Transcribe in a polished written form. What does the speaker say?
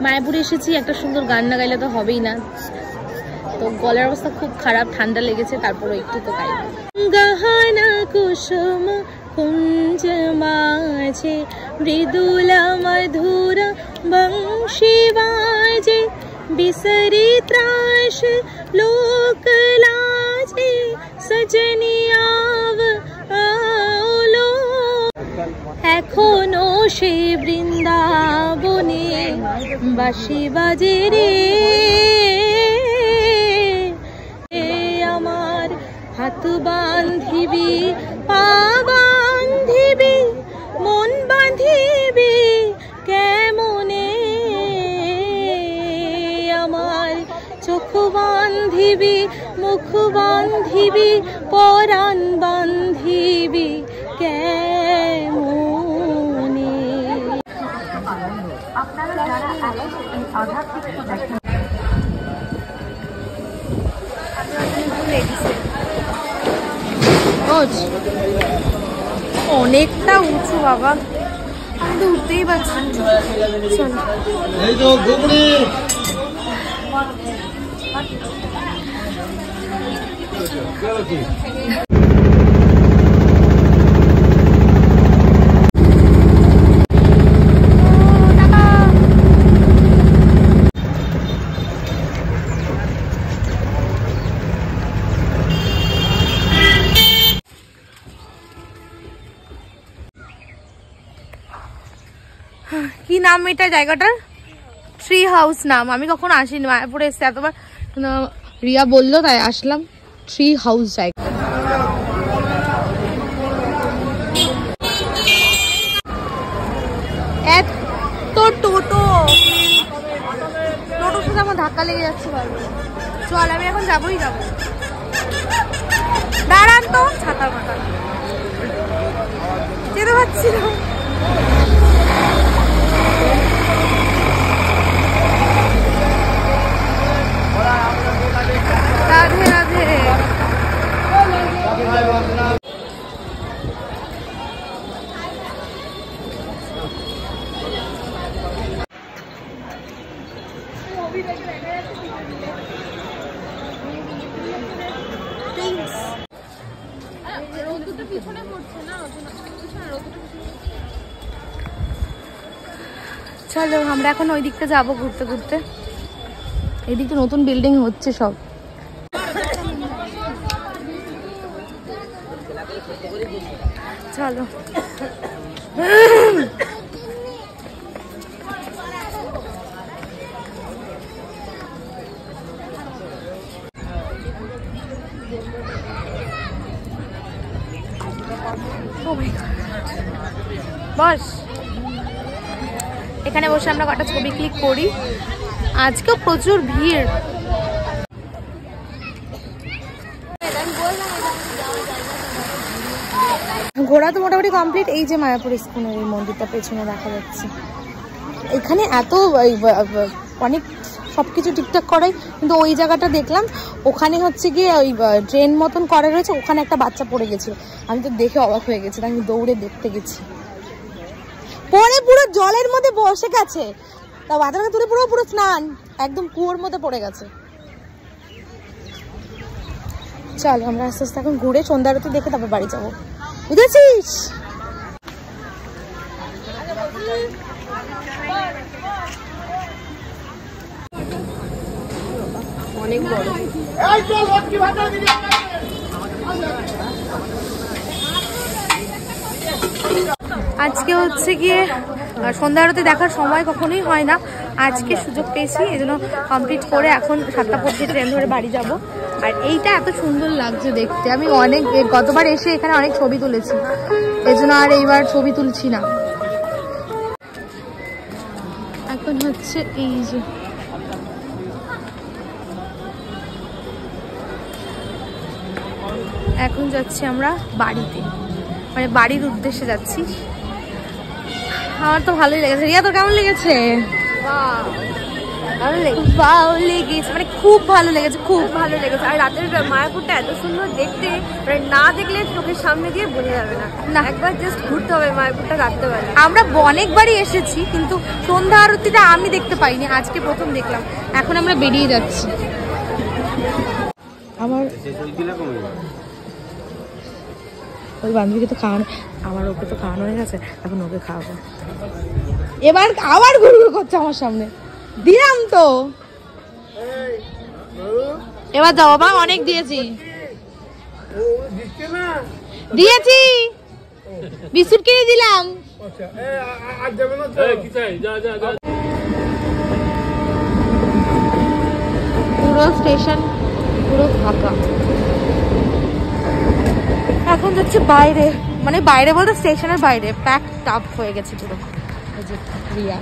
মায়াপুরে এসেছি, একটা সুন্দর গান না গাইলে তো হবেই না। তো গলার অবস্থা খুব খারাপ, ঠান্ডা লেগেছে, তারপরে একটু তো গাই। গহনা কুসুম কুঞ্জ মাঝে মৃদুলা মধুর বংশী বাজে, বিসরি ত্রাস লোক লাজে, সজনি আव আলো। এখনো সে বৃন্দাবনে বাঁশি বাজে রে, আমার হাত বান্ধিবি পা বান্ধিবি মন বান্ধিবি কেমনে, আমার চোখ বান্ধিবি মুখ বান্ধিবি পরাণ বান্ধিবি কেমনে। অনেকটা উঁচু বাবা, আমি তো উঠতেই পারছি না। কি নাম এটা জায়গাটার? ট্রি হাউস নাম। আমি কখনো আসিনি, মায়াপুরে এসে এতবার রিয়া বললো তাই আসলাম। ট্রি হাউস জায়গা। এত টোটোর সাথে আমার ধাক্কা লেগে যাচ্ছে বারবার। চল আমি এখন যাবোই যাবো। দাঁড়ান তো, ছাতা মাথা যেতে পারছি না। রাধে রাধে। চলো আমরা এখন ওই দিকটা যাবো ঘুরতে ঘুরতে। এদিকে নতুন বিল্ডিং হচ্ছে সব। চলো বস, এখানে বসে আমরা কটা ছবি ক্লিক করি। আজকেও প্রচুর ভিড়। ঘোরা তো মোটামুটি কমপ্লিট। এই যে মায়াপুর ইস্কনের এই মন্দিরটা পেছনে দেখা যাচ্ছে। এখানে এত অনেক সবকিছু ঠিকঠাক করাই, কিন্তু ওই জায়গাটা দেখলাম ওখানে হচ্ছে গিয়ে ওই ট্রেন মতন করা রয়েছে, ওখানে একটা বাচ্চা পড়ে গেছিল। আমি তো দেখে অবাক হয়ে গেছি, আমি দৌড়ে দেখতে গেছি। পরে পুরো জলের মধ্যে বসে গেছে, তা বাচ্চাটা তুলে পুরো পুরো স্নান একদম কুয়োর মধ্যে পড়ে গেছে। চলো আমরা আস্তে আস্তে এখন ঘুরে সন্ধ্যা আরতি দেখে তারপর বাড়ি যাবো, বুঝেছিস? অনেক বড়। আজকে হচ্ছে গিয়ে সন্ধ্যা আরতি দেখার সময় কখনোই হয় না, আজকে সুযোগ পেয়েছি, এই জন্য কমপ্লিট করে এখন 7:25 ট্রেন ধরে বাড়ি যাব। আর এইটা এত সুন্দর লাগছে দেখতে। আমি অনেক গতবার এসে এখানে অনেক ছবি তুলেছি, এই জন্য আর এইবার ছবি তুলছি না। এখন হচ্ছে এই যে এখন যাচ্ছি আমরা বাড়িতে, মানে বাড়ির উদ্দেশ্যে যাচ্ছি। আমার তো ভালোই লেগেছে। রিয়া তোর কেমন লেগেছে? ভালো লেগেছে, মানে খুব ভালো লেগেছে, খুব ভালো লেগেছে। আর রাতের মায়াপুরটা এত সুন্দর দেখতে, মানে না দেখলে চোখের সামনে দিয়ে বোঝা যাবে না, একবার জাস্ট ঘুরতে হবে মায়াপুরটা রাত্রেবেলা। আমরা অনেকবারই এসেছি কিন্তু সন্ধ্যা আরতিটা আমি দেখতে পাইনি, আজকে প্রথম দেখলাম। এখন আমরা বেরিয়ে যাচ্ছি। আমার ওই বান্ধবীকে তো খাওয়ানো, আমার ওকে তো খাওয়ানো হয়ে গেছে, এখন ওকে খাওয়াবো। এবার আবার ঘুরঘুর করছে আমার সামনে, দিলাম তো। এবার যাও বাবা, অনেক দিয়েছি দিয়েছি, বিস্কুট কিনে দিলাম। পুরো স্টেশন পুরো ফাঁকা। এখন যাচ্ছে বাইরে, মানে বাইরে বলতে স্টেশনের বাইরে, প্যাক টাপ হয়ে গেছে পুরো। রিয়া